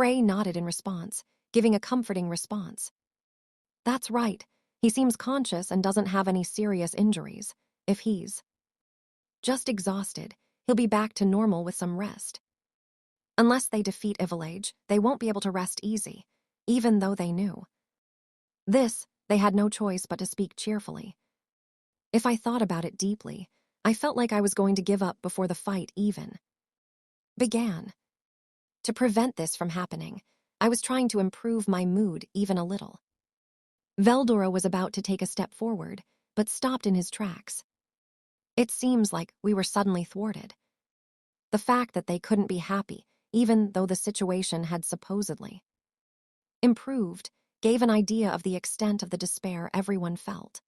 Frey nodded in response, giving a comforting response. That's right. He seems conscious and doesn't have any serious injuries. If he's just exhausted, he'll be back to normal with some rest. Unless they defeat Ivalage, they won't be able to rest easy, even though they knew. This, they had no choice but to speak cheerfully. If I thought about it deeply, I felt like I was going to give up before the fight even began. To prevent this from happening, I was trying to improve my mood even a little. Veldora was about to take a step forward, but stopped in his tracks. It seems like we were suddenly thwarted. The fact that they couldn't be happy, even though the situation had supposedly improved, gave an idea of the extent of the despair everyone felt.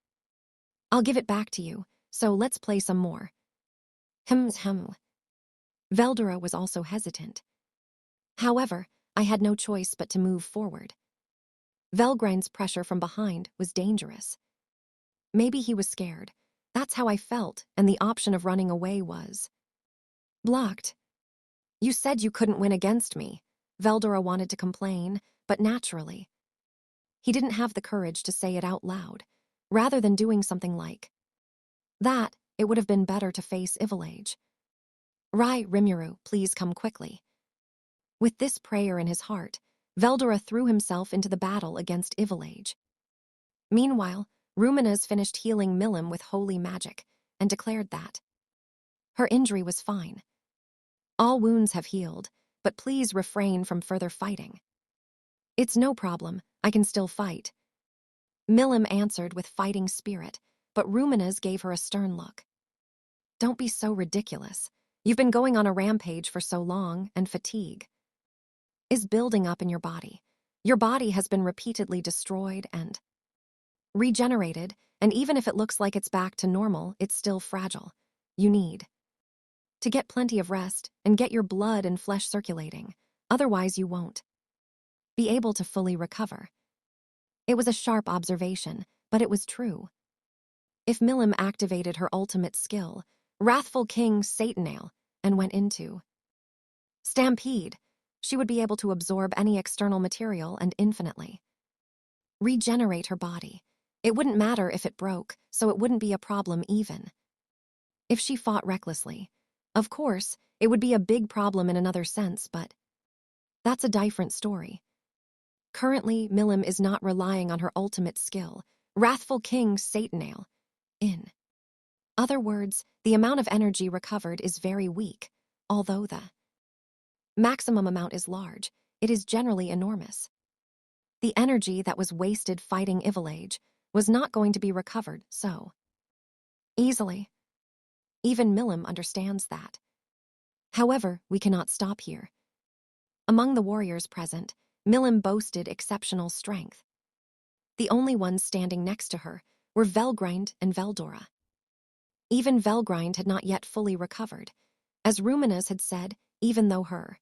I'll give it back to you, so let's play some more. Hem. Veldora was also hesitant. However, I had no choice but to move forward. Velgrind's pressure from behind was dangerous. Maybe he was scared. That's how I felt, and the option of running away was blocked. You said you couldn't win against me. Veldora wanted to complain, but naturally. He didn't have the courage to say it out loud. Rather than doing something like that, it would have been better to face Ivalage. Rai Rimuru, please come quickly. With this prayer in his heart, Veldora threw himself into the battle against Ivalage. Meanwhile, Rumina's finished healing Milim with holy magic and declared that her injury was fine. All wounds have healed, but please refrain from further fighting. It's no problem, I can still fight. Milim answered with fighting spirit, but Rumina's gave her a stern look. Don't be so ridiculous. You've been going on a rampage for so long, and fatigue is building up in your body. Your body has been repeatedly destroyed and regenerated, and even if it looks like it's back to normal, it's still fragile. You need to get plenty of rest and get your blood and flesh circulating. Otherwise, you won't be able to fully recover. It was a sharp observation, but it was true. If Milim activated her ultimate skill, Wrathful King Satanale, and went into Stampede, she would be able to absorb any external material and infinitely regenerate her body. It wouldn't matter if it broke, so it wouldn't be a problem even if she fought recklessly. Of course, it would be a big problem in another sense, but that's a different story. Currently, Milim is not relying on her ultimate skill, Wrathful King Satanale. In other words, the amount of energy recovered is very weak, although the maximum amount is large. It is generally enormous. The energy that was wasted fighting Ivalage was not going to be recovered so easily. Even Milim understands that. However, we cannot stop here. Among the warriors present, Milim boasted exceptional strength. The only ones standing next to her were Velgrind and Veldora. Even Velgrind had not yet fully recovered. As Rumina's had said, even though her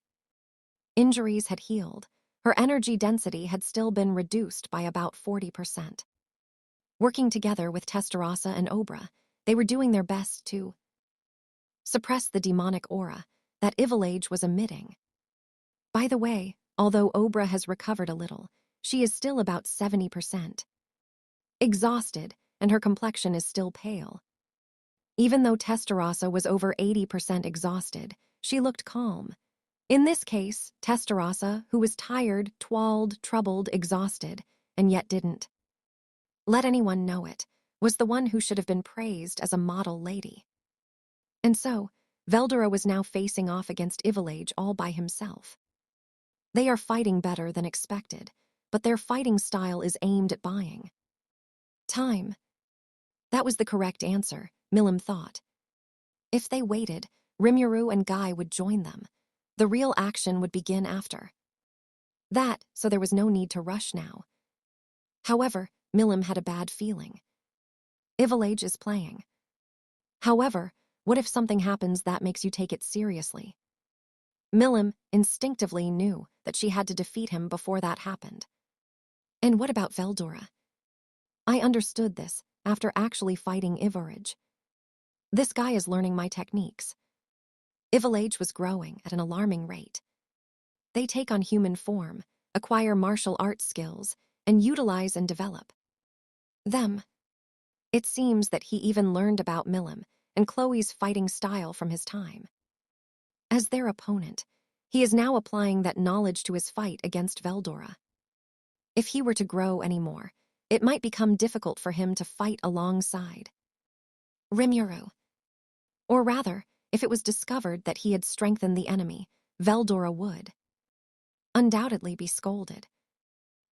injuries had healed, her energy density had still been reduced by about 40%. Working together with Tensura and Obra, they were doing their best to suppress the demonic aura that Ivalage was emitting. By the way, although Obra has recovered a little, she is still about 70% exhausted, and her complexion is still pale. Even though Tensura was over 80% exhausted, she looked calm. In this case, Tensura, who was tired, twalled, troubled, exhausted, and yet didn't let anyone know it, was the one who should have been praised as a model lady. And so, Veldora was now facing off against Ivalage all by himself. They are fighting better than expected, but their fighting style is aimed at buying time. That was the correct answer, Milim thought. If they waited, Rimuru and Guy would join them. The real action would begin after that, so there was no need to rush now. However, Milim had a bad feeling. Ivalage is playing. However, what if something happens that makes you take it seriously? Milim instinctively knew that she had to defeat him before that happened. And what about Veldora? I understood this after actually fighting Ivarage. This guy is learning my techniques. Ivalage was growing at an alarming rate. They take on human form, acquire martial arts skills, and utilize and develop them. It seems that he even learned about Milim and Chloe's fighting style from his time. As their opponent, he is now applying that knowledge to his fight against Veldora. If he were to grow anymore, it might become difficult for him to fight alongside Rimuru. Or rather, if it was discovered that he had strengthened the enemy, Veldora would undoubtedly be scolded.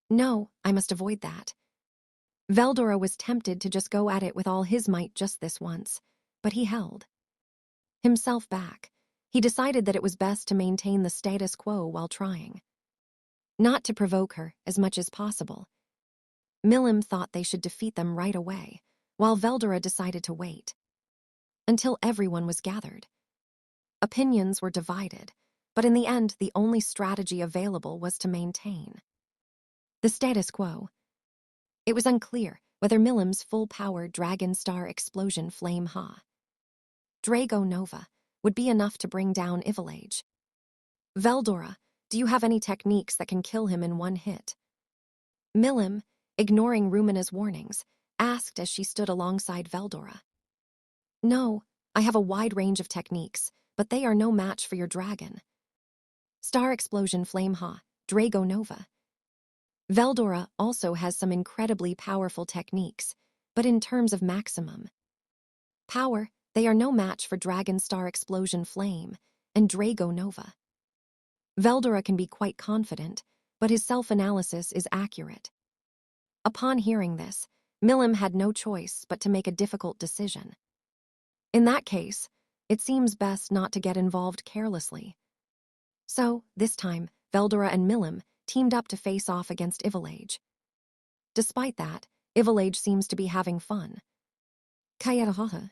No, I must avoid that. Veldora was tempted to just go at it with all his might just this once, but he held himself back. He decided that it was best to maintain the status quo while trying not to provoke her as much as possible. Milim thought they should defeat them right away, while Veldora decided to wait until everyone was gathered. Opinions were divided, but in the end, the only strategy available was to maintain the status quo. It was unclear whether Milim's full-power Dragon Star Explosion Flame Ha Drago Nova would be enough to bring down Ivalage. Veldora, do you have any techniques that can kill him in one hit? Milim, ignoring Rumina's warnings, asked as she stood alongside Veldora. No, I have a wide range of techniques, but they are no match for your dragon. Star Explosion Flame Ha Drago Nova. Veldora also has some incredibly powerful techniques, but in terms of maximum power, they are no match for Dragon Star Explosion Flame and Drago Nova. Veldora can be quite confident, but his self-analysis is accurate. Upon hearing this, Milim had no choice but to make a difficult decision. In that case, it seems best not to get involved carelessly. So, this time, Veldora and Milim teamed up to face off against Ivalage. Despite that, Ivalage seems to be having fun. Kayatahaha.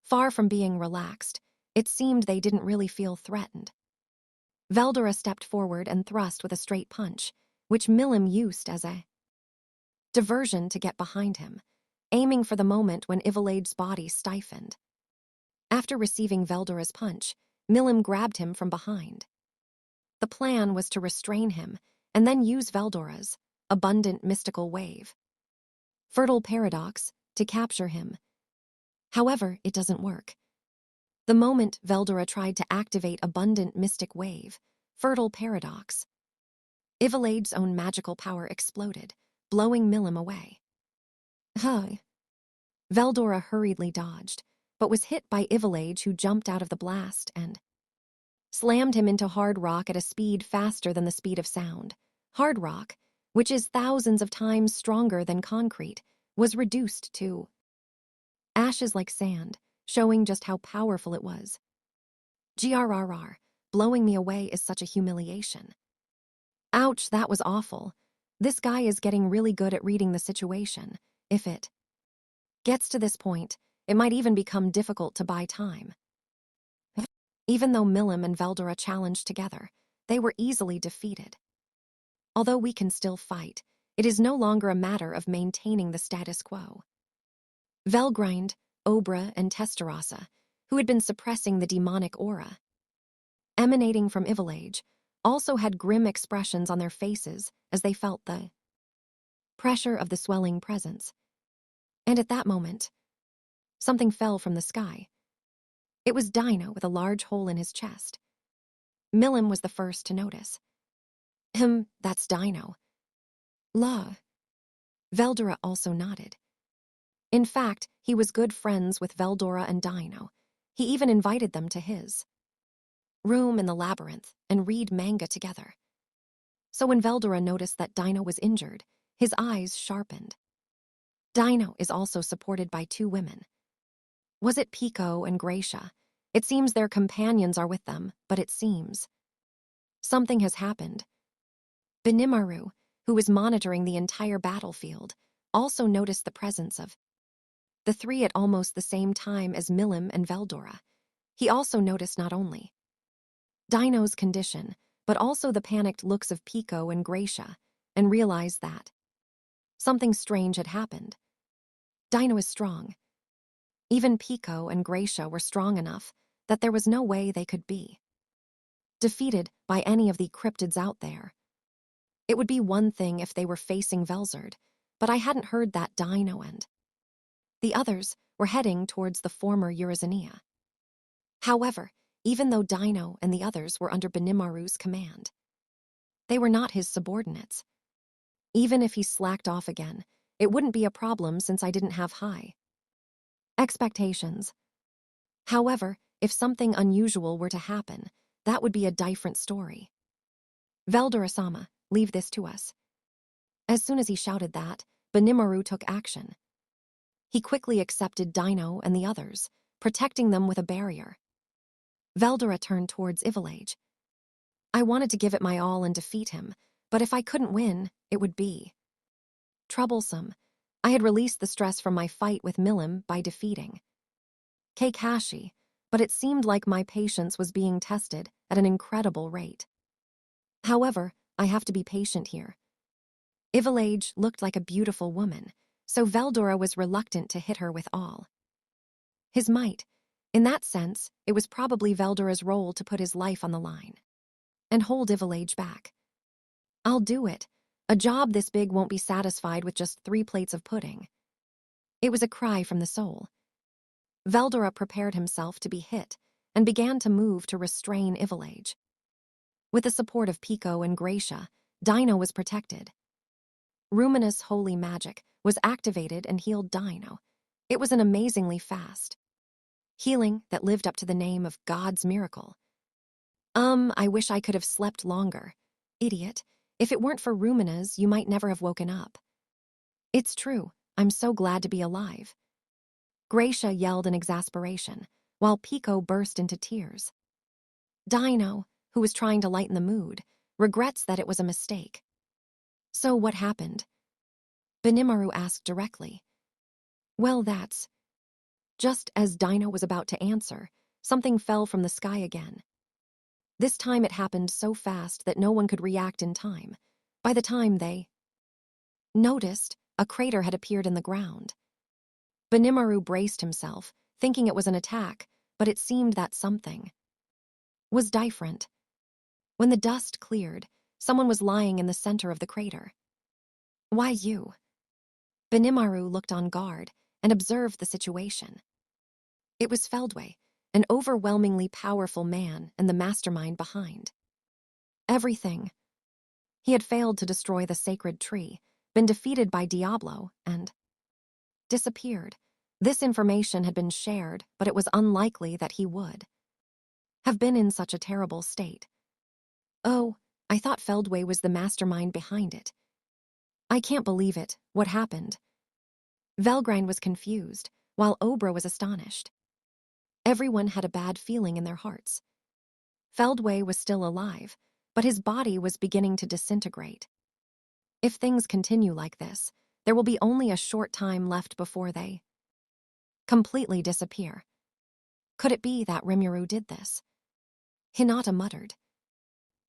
Far from being relaxed, it seemed they didn't really feel threatened. Veldora stepped forward and thrust with a straight punch, which Milim used as a diversion to get behind him, aiming for the moment when Ivalage's body stiffened. After receiving Veldora's punch, Milim grabbed him from behind. The plan was to restrain him and then use Veldora's abundant mystical wave, Fertile Paradox, to capture him. However, it doesn't work. The moment Veldora tried to activate abundant mystic wave, Fertile Paradox, Ivalage's own magical power exploded, blowing Milim away. Huh. Veldora hurriedly dodged, but was hit by Ivalage, who jumped out of the blast and slammed him into hard rock at a speed faster than the speed of sound. Hard rock, which is thousands of times stronger than concrete, was reduced to ashes like sand, showing just how powerful it was. GRRR, blowing me away is such a humiliation. Ouch, that was awful. This guy is getting really good at reading the situation. If it gets to this point, it might even become difficult to buy time. Even though Milim and Veldora challenged together, they were easily defeated. Although we can still fight, it is no longer a matter of maintaining the status quo. Velgrind, Obra, and Testarossa, who had been suppressing the demonic aura emanating from Ivalage, also had grim expressions on their faces as they felt the pressure of the swelling presence. And at that moment, something fell from the sky. It was Dino with a large hole in his chest. Milim was the first to notice. That's Dino. La. Veldora also nodded. In fact, he was good friends with Veldora and Dino. He even invited them to his room in the labyrinth and read manga together. So when Veldora noticed that Dino was injured, his eyes sharpened. Dino is also supported by two women. Was it Pico and Gracia? It seems their companions are with them, but it seems something has happened. Benimaru, who was monitoring the entire battlefield, also noticed the presence of the three at almost the same time as Milim and Veldora. He also noticed not only Dino's condition, but also the panicked looks of Pico and Gracia, and realized that something strange had happened. Dino is strong. Even Pico and Gracia were strong enough that there was no way they could be defeated by any of the cryptids out there. It would be one thing if they were facing Velzard, but I hadn't heard that dino and the others were heading towards the former Eurizania. However, even though Dino and the others were under Benimaru's command, they were not his subordinates. Even if he slacked off again, it wouldn't be a problem since I didn't have high expectations. However, if something unusual were to happen, that would be a different story. Veldora-sama, leave this to us. As soon as he shouted that, Benimaru took action. He quickly accepted Dino and the others, protecting them with a barrier. Veldora turned towards Ivalage. I wanted to give it my all and defeat him, but if I couldn't win, it would be troublesome. I had released the stress from my fight with Milim by defeating Kakashi, but it seemed like my patience was being tested at an incredible rate. However, I have to be patient here. Ivalage looked like a beautiful woman, so Veldora was reluctant to hit her with all his might. In that sense, it was probably Veldora's role to put his life on the line and hold Ivalage back. I'll do it. A job this big won't be satisfied with just 3 plates of pudding. It was a cry from the soul. Veldora prepared himself to be hit and began to move to restrain Ivalage. With the support of Pico and Gracia, Dino was protected. Rumina's holy magic was activated and healed Dino. It was an amazingly fast healing that lived up to the name of God's miracle. I wish I could have slept longer. Idiot. If it weren't for Rumina's, you might never have woken up. It's true. I'm so glad to be alive. Gracia yelled in exasperation, while Pico burst into tears. Dino, who was trying to lighten the mood, regrets that it was a mistake. So what happened? Benimaru asked directly. Well, that's... Just as Dino was about to answer, something fell from the sky again. This time it happened so fast that no one could react in time. By the time they noticed, a crater had appeared in the ground. Benimaru braced himself, thinking it was an attack, but it seemed that something was different. When the dust cleared, someone was lying in the center of the crater. Why you? Benimaru looked on guard and observed the situation. It was Feldway, an overwhelmingly powerful man and the mastermind behind everything. He had failed to destroy the sacred tree, been defeated by Diablo, and disappeared. This information had been shared, but it was unlikely that he would have been in such a terrible state. Oh, I thought Feldway was the mastermind behind it. I can't believe it. What happened? Velgrind was confused, while Obra was astonished. Everyone had a bad feeling in their hearts. Feldway was still alive, but his body was beginning to disintegrate. If things continue like this, there will be only a short time left before they completely disappear. Could it be that Rimuru did this? Hinata muttered.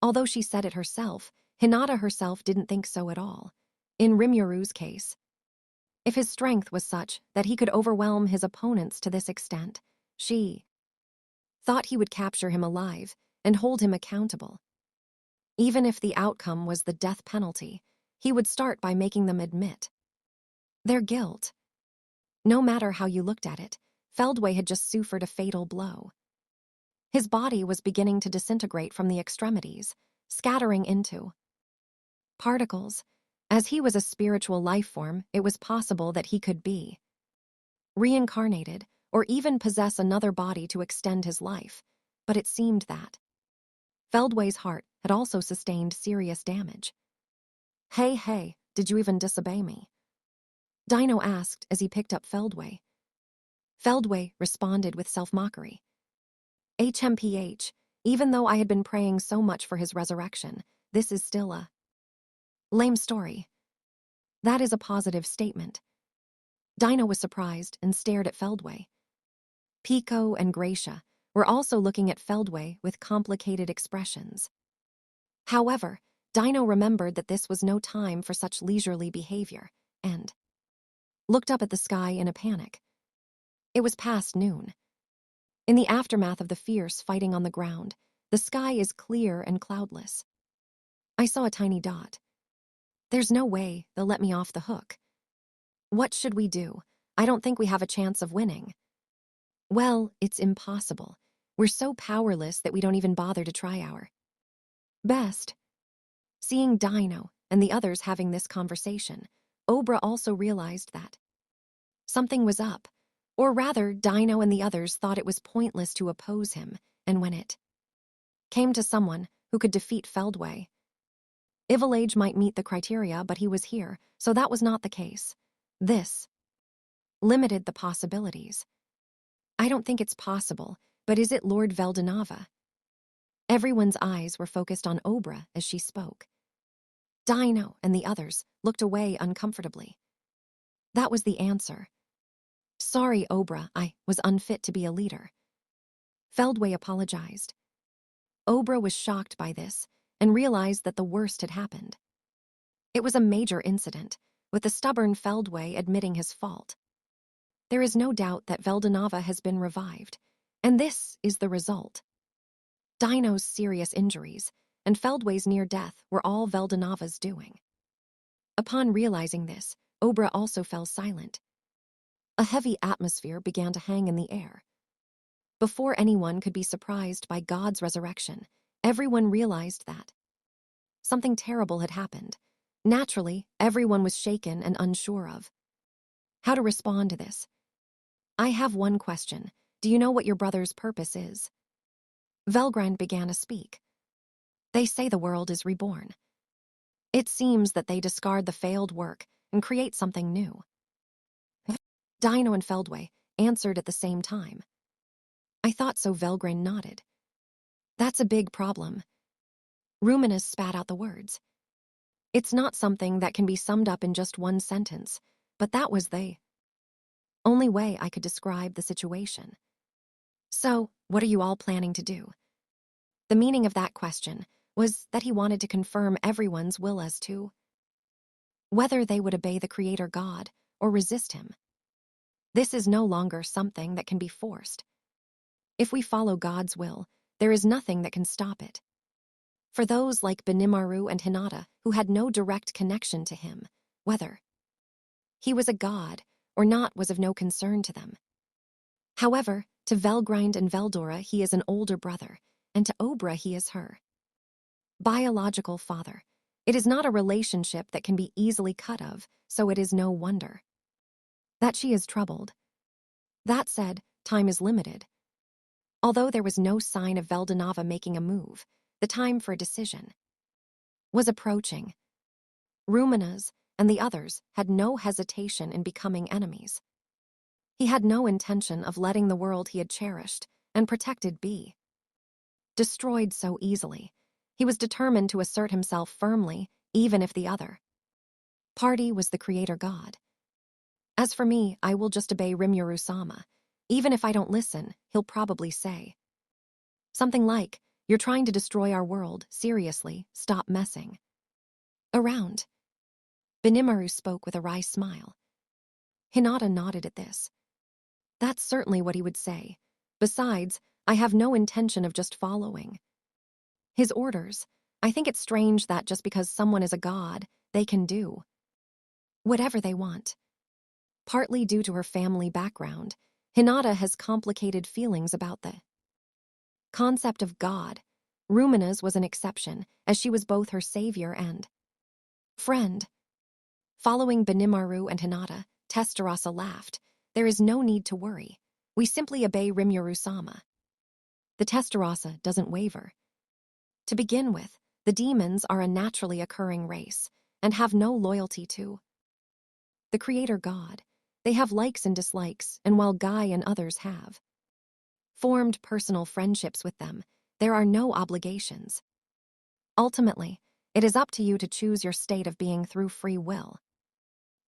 Although she said it herself, Hinata herself didn't think so at all. In Rimuru's case, if his strength was such that he could overwhelm his opponents to this extent, she thought he would capture him alive and hold him accountable. Even if the outcome was the death penalty, he would start by making them admit their guilt. No matter how you looked at it, Feldway had just suffered a fatal blow. His body was beginning to disintegrate from the extremities, scattering into particles. As he was a spiritual life form, it was possible that he could be reincarnated or even possess another body to extend his life, but it seemed that Feldway's heart had also sustained serious damage. Hey, did you even disobey me? Dino asked as he picked up Feldway. Feldway responded with self-mockery. HMPH, even though I had been praying so much for his resurrection, this is still a lame story. That is a positive statement. Dino was surprised and stared at Feldway. Pico and Gracia were also looking at Feldway with complicated expressions. However, Dino remembered that this was no time for such leisurely behavior, and looked up at the sky in a panic. It was past noon. In the aftermath of the fierce fighting on the ground, The sky is clear and cloudless. I saw a tiny dot. There's no way they'll let me off the hook. What should we do? I don't think we have a chance of winning. Well, it's impossible. We're so powerless that we don't even bother to try our best. Seeing Dino and the others having this conversation, Obra also realized that something was up. Or rather, Dino and the others thought it was pointless to oppose him, and when it came to someone who could defeat Feldway, Ivalage might meet the criteria, but he was here, so that was not the case. This limited the possibilities. I don't think it's possible, but is it Lord Veldanava? Everyone's eyes were focused on Obra as she spoke. Dino and the others looked away uncomfortably. That was the answer. Sorry, Obra, I was unfit to be a leader. Feldway apologized. Obra was shocked by this and realized that the worst had happened. It was a major incident, with the stubborn Feldway admitting his fault. There is no doubt that Veldanava has been revived, and this is the result. Dino's serious injuries and Feldway's near death were all Veldanava's doing. Upon realizing this, Obra also fell silent. A heavy atmosphere began to hang in the air. Before anyone could be surprised by God's resurrection, everyone realized that something terrible had happened. Naturally, everyone was shaken and unsure of how to respond to this. I have one question. Do you know what your brother's purpose is? Velgrind began to speak. They say the world is reborn. It seems that they discard the failed work and create something new. Dino and Feldway answered at the same time. I thought so. Velgrind nodded. That's a big problem. Ruminus spat out the words. It's not something that can be summed up in just one sentence, but that was the only way I could describe the situation. So, what are you all planning to do? The meaning of that question was that he wanted to confirm everyone's will as to whether they would obey the Creator God or resist him. This is no longer something that can be forced. If we follow God's will, there is nothing that can stop it. For those like Benimaru and Hinata who had no direct connection to him, whether he was a god or not was of no concern to them. However, to Velgrind and Veldora he is an older brother, and to Obra he is her biological father. It is not a relationship that can be easily cut of, so it is no wonder that she is troubled. That said, time is limited. Although there was no sign of Veldanava making a move, the time for a decision was approaching. Ruminas and the others had no hesitation in becoming enemies. He had no intention of letting the world he had cherished and protected be destroyed so easily. He was determined to assert himself firmly, even if the other party was the Creator God. As for me, I will just obey Rimuru-sama. Even if I don't listen, he'll probably say something like, "You're trying to destroy our world. Seriously, stop messing around." Benimaru spoke with a wry smile. Hinata nodded at this. That's certainly what he would say. Besides, I have no intention of just following his orders. I think it's strange that just because someone is a god, they can do whatever they want. Partly due to her family background, Hinata has complicated feelings about the concept of God. Rumina's was an exception, as she was both her savior and friend. Following Benimaru and Hinata, Tensura laughed. There is no need to worry. We simply obey Rimuru-sama. The Tensura doesn't waver. To begin with, the demons are a naturally occurring race and have no loyalty to the Creator God. They have likes and dislikes, and while Guy and others have formed personal friendships with them, there are no obligations. Ultimately, it is up to you to choose your state of being through free will.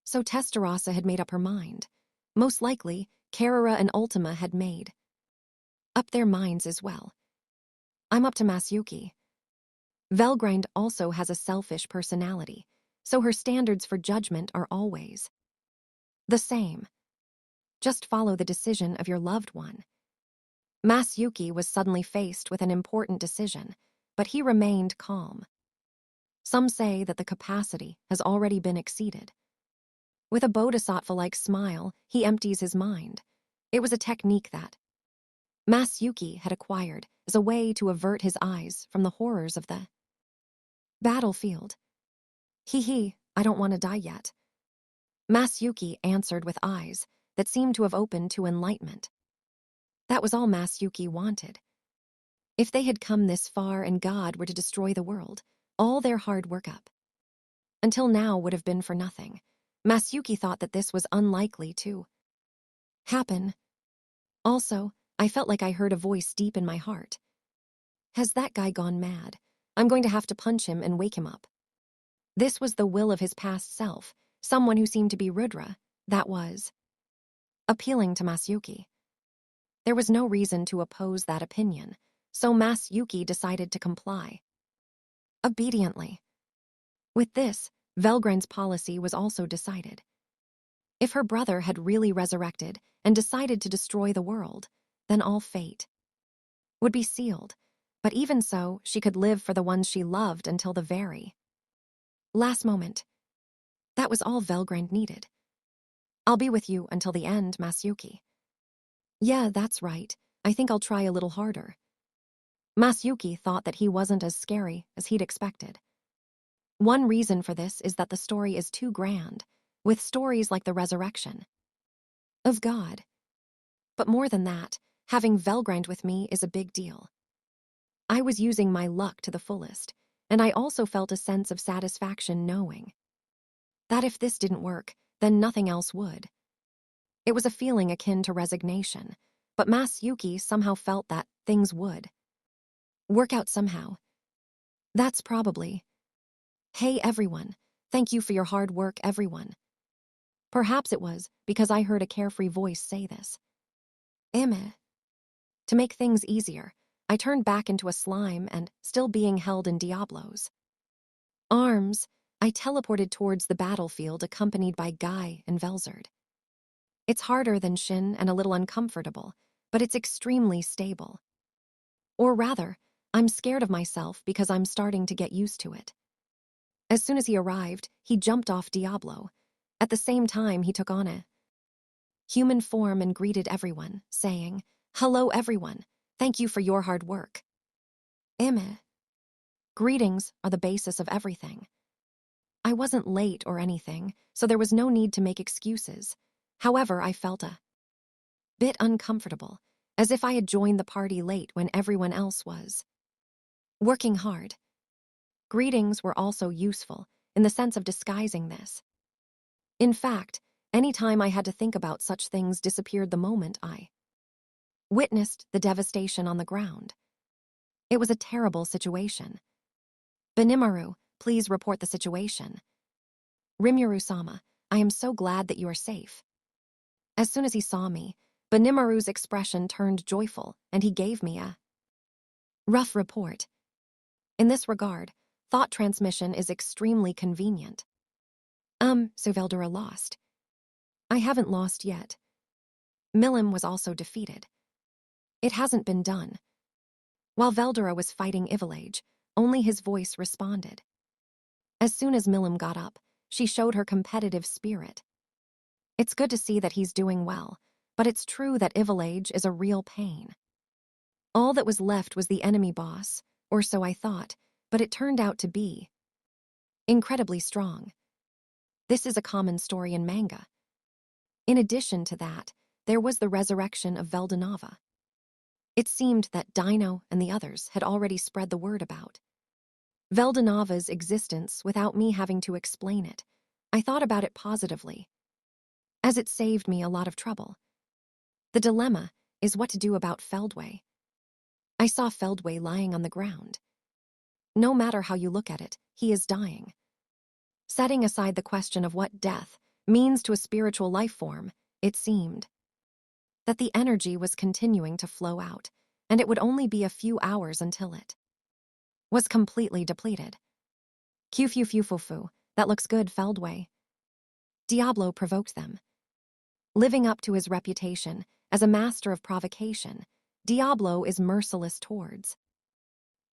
So Tensura had made up her mind. Most likely, Karara and Ultima had made up their minds as well. I'm up to Masayuki. Velgrind also has a selfish personality, so her standards for judgment are always the same. Just follow the decision of your loved one. Masayuki was suddenly faced with an important decision, but he remained calm. Some say that the capacity has already been exceeded. With a bodhisattva-like smile, he empties his mind. It was a technique that Masayuki had acquired as a way to avert his eyes from the horrors of the battlefield. Hee, I don't want to die yet. Masayuki answered with eyes that seemed to have opened to enlightenment. That was all Masayuki wanted. If they had come this far and God were to destroy the world, all their hard work up until now would have been for nothing. Masayuki thought that this was unlikely to happen. Also, I felt like I heard a voice deep in my heart. Has that guy gone mad? I'm going to have to punch him and wake him up. This was the will of his past self, someone who seemed to be Rudra, that was appealing to Masayuki. There was no reason to oppose that opinion, so Masayuki decided to comply. Obediently. With this, Velgren's policy was also decided. If her brother had really resurrected and decided to destroy the world, then all fate would be sealed. But even so, she could live for the ones she loved until the very last moment. That was all Velgren needed. I'll be with you until the end, Masayuki. Yeah, that's right. I think I'll try a little harder. Masayuki thought that he wasn't as scary as he'd expected. One reason for this is that the story is too grand, with stories like the resurrection of God. But more than that, having Velgrand with me is a big deal. I was using my luck to the fullest, and I also felt a sense of satisfaction knowing that if this didn't work, then nothing else would. It was a feeling akin to resignation, but Masayuki somehow felt that things would work out somehow. That's probably, hey everyone, thank you for your hard work, everyone. Perhaps it was because I heard a carefree voice say this. Eme. To make things easier, I turned back into a slime and, still being held in Diablo's arms, I teleported towards the battlefield accompanied by Guy and Velzard. It's harder than Shin and a little uncomfortable, but it's extremely stable. Or rather, I'm scared of myself because I'm starting to get used to it. As soon as he arrived, he jumped off Diablo. At the same time, he took on a human form and greeted everyone, saying, "Hello everyone, thank you for your hard work." Eme. Greetings are the basis of everything. I wasn't late or anything, so there was no need to make excuses. However, I felt a bit uncomfortable, as if I had joined the party late when everyone else was working hard. Greetings were also useful, in the sense of disguising this. In fact, any time I had to think about such things disappeared the moment I witnessed the devastation on the ground. It was a terrible situation. Benimaru, please report the situation. Rimuru-sama, I am so glad that you are safe. As soon as he saw me, Benimaru's expression turned joyful, and he gave me a rough report. In this regard, thought transmission is extremely convenient. So Veldura lost. I haven't lost yet. Milim was also defeated. It hasn't been done. While Veldura was fighting Ivalage, only his voice responded. As soon as Milim got up, she showed her competitive spirit. It's good to see that he's doing well, but it's true that Ivalage is a real pain. All that was left was the enemy boss, or so I thought, but it turned out to be incredibly strong. This is a common story in manga. In addition to that, there was the resurrection of Veldanava. It seemed that Dino and the others had already spread the word about Veldanava's existence without me having to explain it. I thought about it positively, as it saved me a lot of trouble. The dilemma is what to do about Feldway. I saw Feldway lying on the ground. No matter how you look at it, he is dying. Setting aside the question of what death means to a spiritual life form, it seemed that the energy was continuing to flow out, and it would only be a few hours until it was completely depleted. Q-fu-fu-fu-fu, that looks good, Feldway. Diablo provoked them. Living up to his reputation as a master of provocation, Diablo is merciless towards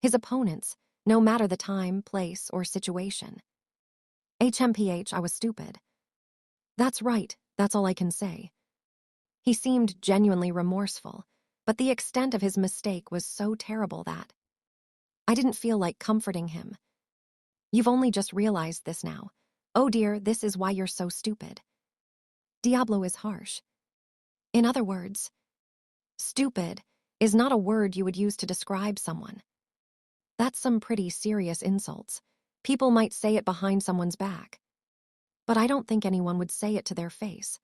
his opponents, no matter the time, place, or situation. HMPH, I was stupid. That's right, that's all I can say. He seemed genuinely remorseful, but the extent of his mistake was so terrible that I didn't feel like comforting him. You've only just realized this now. Oh dear, this is why you're so stupid. Diablo is harsh. In other words, stupid is not a word you would use to describe someone. That's some pretty serious insults. People might say it behind someone's back. But I don't think anyone would say it to their face.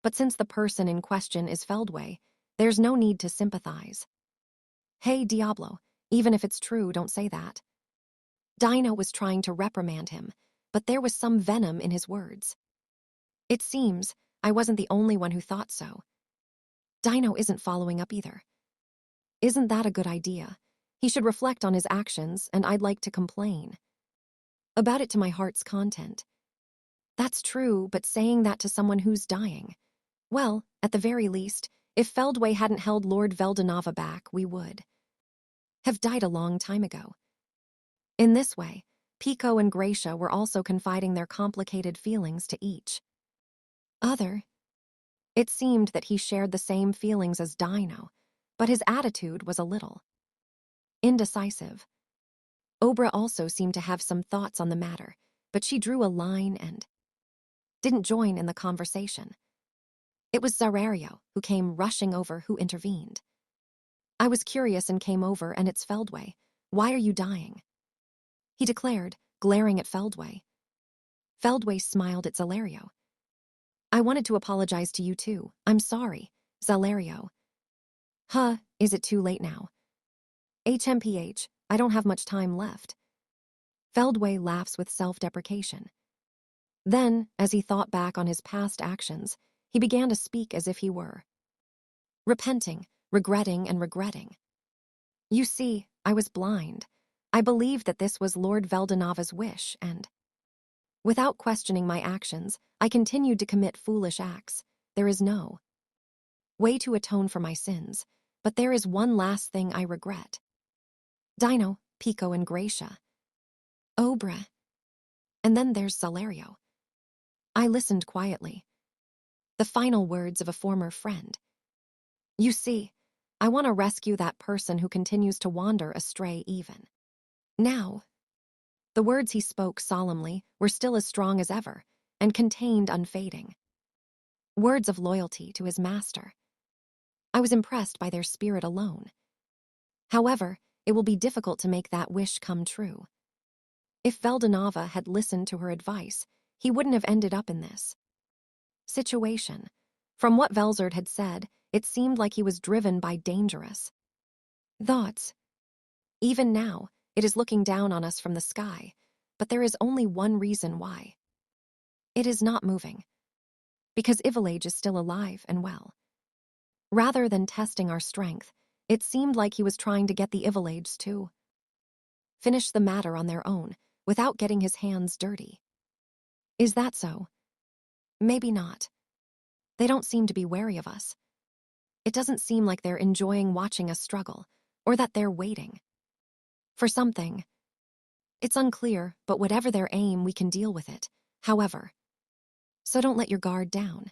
But since the person in question is Feldway, there's no need to sympathize. Hey, Diablo, even if it's true, don't say that. Dino was trying to reprimand him, but there was some venom in his words. It seems I wasn't the only one who thought so. Dino isn't following up either. Isn't that a good idea? He should reflect on his actions, and I'd like to complain about it to my heart's content. That's true, but saying that to someone who's dying. Well, at the very least, if Feldway hadn't held Lord Veldanava back, we would have died a long time ago. In this way, Pico and Gracia were also confiding their complicated feelings to each other. It seemed that he shared the same feelings as Dino, but his attitude was a little indecisive. Obra also seemed to have some thoughts on the matter, but she drew a line and didn't join in the conversation. It was Zarario who came rushing over who intervened. I was curious and came over, and it's Feldway. Why are you dying? He declared, glaring at Feldway. Feldway smiled at Zalario. I wanted to apologize to you too. I'm sorry, Zalario. Huh, is it too late now? HMPH, I don't have much time left. Feldway laughs with self-deprecation. Then, as he thought back on his past actions, he began to speak as if he were repenting, regretting, and regretting. You see, I was blind. I believed that this was Lord Veldanava's wish, and without questioning my actions, I continued to commit foolish acts. There is no way to atone for my sins, but there is one last thing I regret. Dino, Pico, and Gracia. Obra. And then there's Zalario. I listened quietly. The final words of a former friend. You see, I want to rescue that person who continues to wander astray even now. The words he spoke solemnly were still as strong as ever, and contained unfading words of loyalty to his master. I was impressed by their spirit alone. However, it will be difficult to make that wish come true. If Veldanava had listened to her advice, he wouldn't have ended up in this situation. From what Velzard had said, it seemed like he was driven by dangerous thoughts. Even now, it is looking down on us from the sky, but there is only one reason why. It is not moving. Because Ivalage is still alive and well. Rather than testing our strength, it seemed like he was trying to get the Ivalages to finish the matter on their own, without getting his hands dirty. Is that so? Maybe not. They don't seem to be wary of us. It doesn't seem like they're enjoying watching us struggle, or that they're waiting for something. It's unclear, but whatever their aim, we can deal with it, however. So don't let your guard down.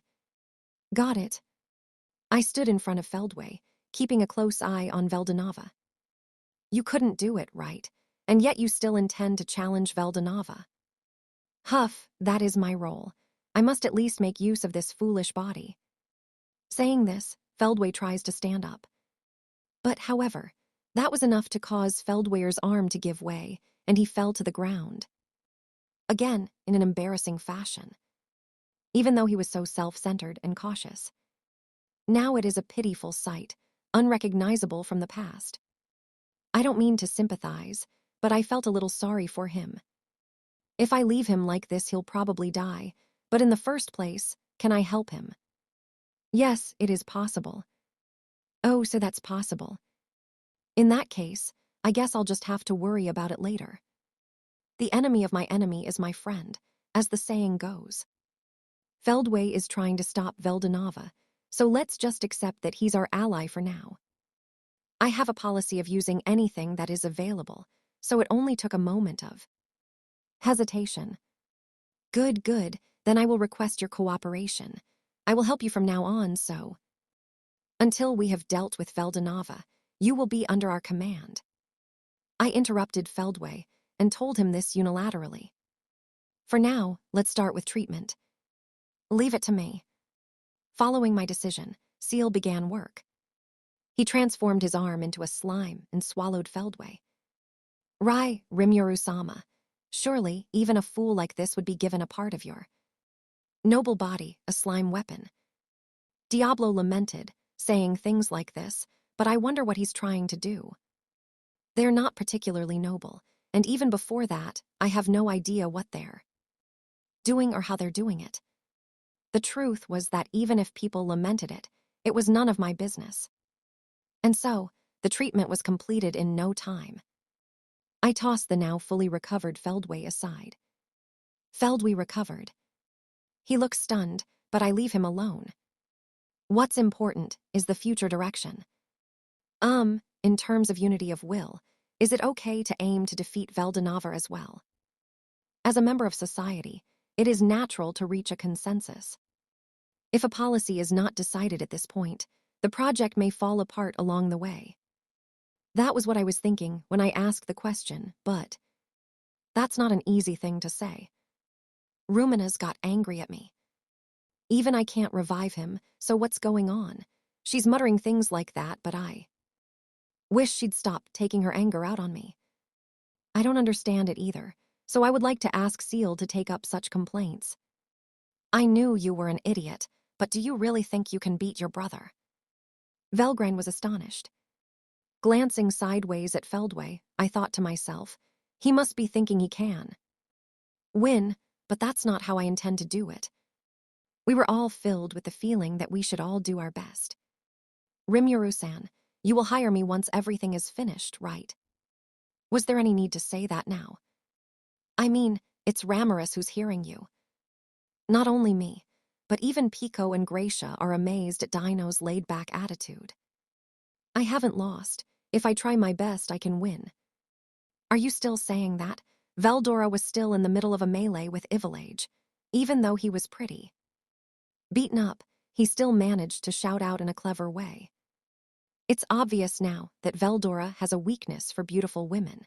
Got it. I stood in front of Feldway, keeping a close eye on Veldanava. You couldn't do it, right? And yet you still intend to challenge Veldanava. Huff, that is my role. I must at least make use of this foolish body. Saying this, Feldway tries to stand up. But, however, that was enough to cause Feldwayer's arm to give way, and he fell to the ground. Again, in an embarrassing fashion. Even though he was so self-centered and cautious. Now it is a pitiful sight, unrecognizable from the past. I don't mean to sympathize, but I felt a little sorry for him. If I leave him like this, he'll probably die, but in the first place, can I help him? Yes, it is possible. Oh, so that's possible. In that case, I guess I'll just have to worry about it later. The enemy of my enemy is my friend, as the saying goes. Feldway is trying to stop Veldanava, so let's just accept that he's our ally for now. I have a policy of using anything that is available, so it only took a moment of hesitation. Good, good, then I will request your cooperation. I will help you from now on, so until we have dealt with Veldanava, you will be under our command. I interrupted Feldway and told him this unilaterally. For now, let's start with treatment. Leave it to me. Following my decision, Seal began work. He transformed his arm into a slime and swallowed Feldway. Rai, Rimuru-sama, surely even a fool like this would be given a part of your noble body, a slime weapon. Diablo lamented, saying things like this, but I wonder what he's trying to do. They're not particularly noble, and even before that, I have no idea what they're doing or how they're doing it. The truth was that even if people lamented it, it was none of my business. And so, the treatment was completed in no time. I tossed the now fully recovered Feldway aside. Feldway recovered. He looks stunned, but I leave him alone. What's important is the future direction. In terms of unity of will, is it okay to aim to defeat Veldanava as well? As a member of society, it is natural to reach a consensus. If a policy is not decided at this point, the project may fall apart along the way. That was what I was thinking when I asked the question, but that's not an easy thing to say. Rumina's got angry at me. Even I can't revive him, so what's going on? She's muttering things like that, but I wish she'd stop taking her anger out on me. I don't understand it either, so I would like to ask Seal to take up such complaints. I knew you were an idiot, but do you really think you can beat your brother? Velgren was astonished. Glancing sideways at Feldway, I thought to myself, he must be thinking he can win, but that's not how I intend to do it. We were all filled with the feeling that we should all do our best. Rimuru-san, you will hire me once everything is finished, right? Was there any need to say that now? I mean, it's Ramirez who's hearing you. Not only me, but even Pico and Gracia are amazed at Dino's laid-back attitude. I haven't lost. If I try my best, I can win. Are you still saying that? Veldora was still in the middle of a melee with Ivalage, even though he was pretty. Beaten up, he still managed to shout out in a clever way. It's obvious now that Veldora has a weakness for beautiful women.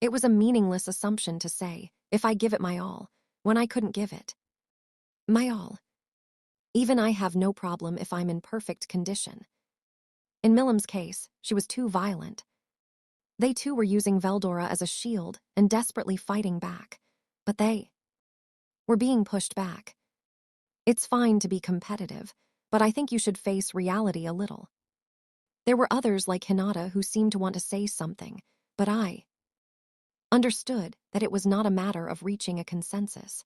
It was a meaningless assumption to say, if I give it my all, when I couldn't give it my all. Even I have no problem if I'm in perfect condition. In Millam's case, she was too violent. They too were using Veldora as a shield and desperately fighting back, but they were being pushed back. It's fine to be competitive, but I think you should face reality a little. There were others like Hinata who seemed to want to say something, but I understood that it was not a matter of reaching a consensus.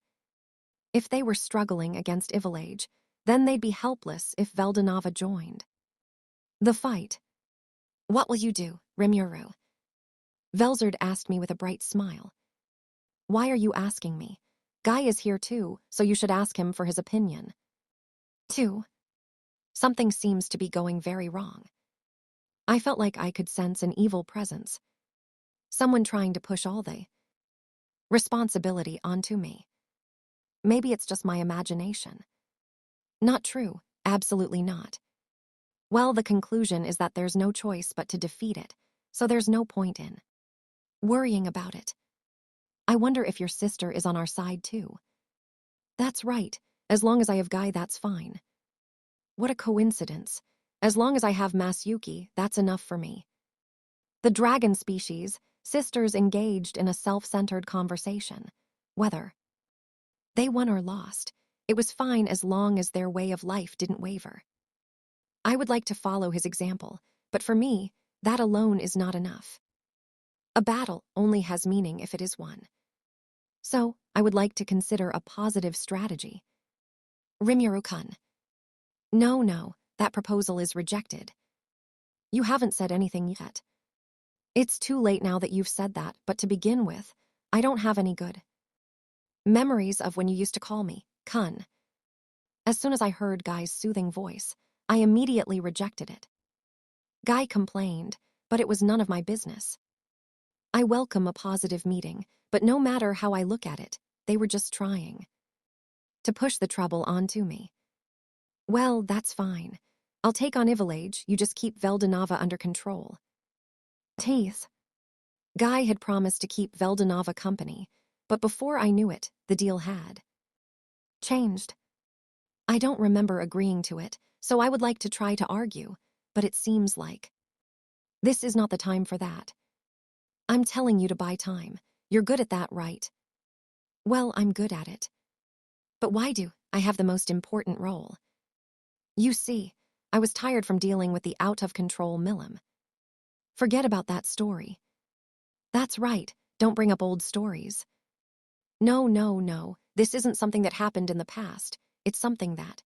If they were struggling against Ivalage, then they'd be helpless if Veldanava joined the fight. What will you do, Rimuru? Velzard asked me with a bright smile. Why are you asking me? Guy is here too, so you should ask him for his opinion. 2. Something seems to be going very wrong. I felt like I could sense an evil presence. Someone trying to push all the responsibility onto me. Maybe it's just my imagination. Not true, absolutely not. Well, the conclusion is that there's no choice but to defeat it, so there's no point in worrying about it. I wonder if your sister is on our side too. That's right, as long as I have Guy, that's fine. What a coincidence. As long as I have Masayuki, that's enough for me. The dragon species, sisters engaged in a self-centered conversation. Whether they won or lost, it was fine as long as their way of life didn't waver. I would like to follow his example, but for me, that alone is not enough. A battle only has meaning if it is won. So, I would like to consider a positive strategy. Rimuru-kun. No, that proposal is rejected. You haven't said anything yet. It's too late now that you've said that, but to begin with, I don't have any good memories of when you used to call me Kun. As soon as I heard Guy's soothing voice, I immediately rejected it. Guy complained, but it was none of my business. I welcome a positive meeting, but no matter how I look at it, they were just trying to push the trouble onto me. Well, that's fine. I'll take on Ivalage, you just keep Veldanava under control. Teeth. Guy had promised to keep Veldanava company, but before I knew it, the deal had changed. I don't remember agreeing to it, so I would like to try to argue, but it seems like this is not the time for that. I'm telling you to buy time. You're good at that, right? Well, I'm good at it. But why do I have the most important role? You see, I was tired from dealing with the out-of-control Milim. Forget about that story. That's right, don't bring up old stories. No, no, no, this isn't something that happened in the past. It's something that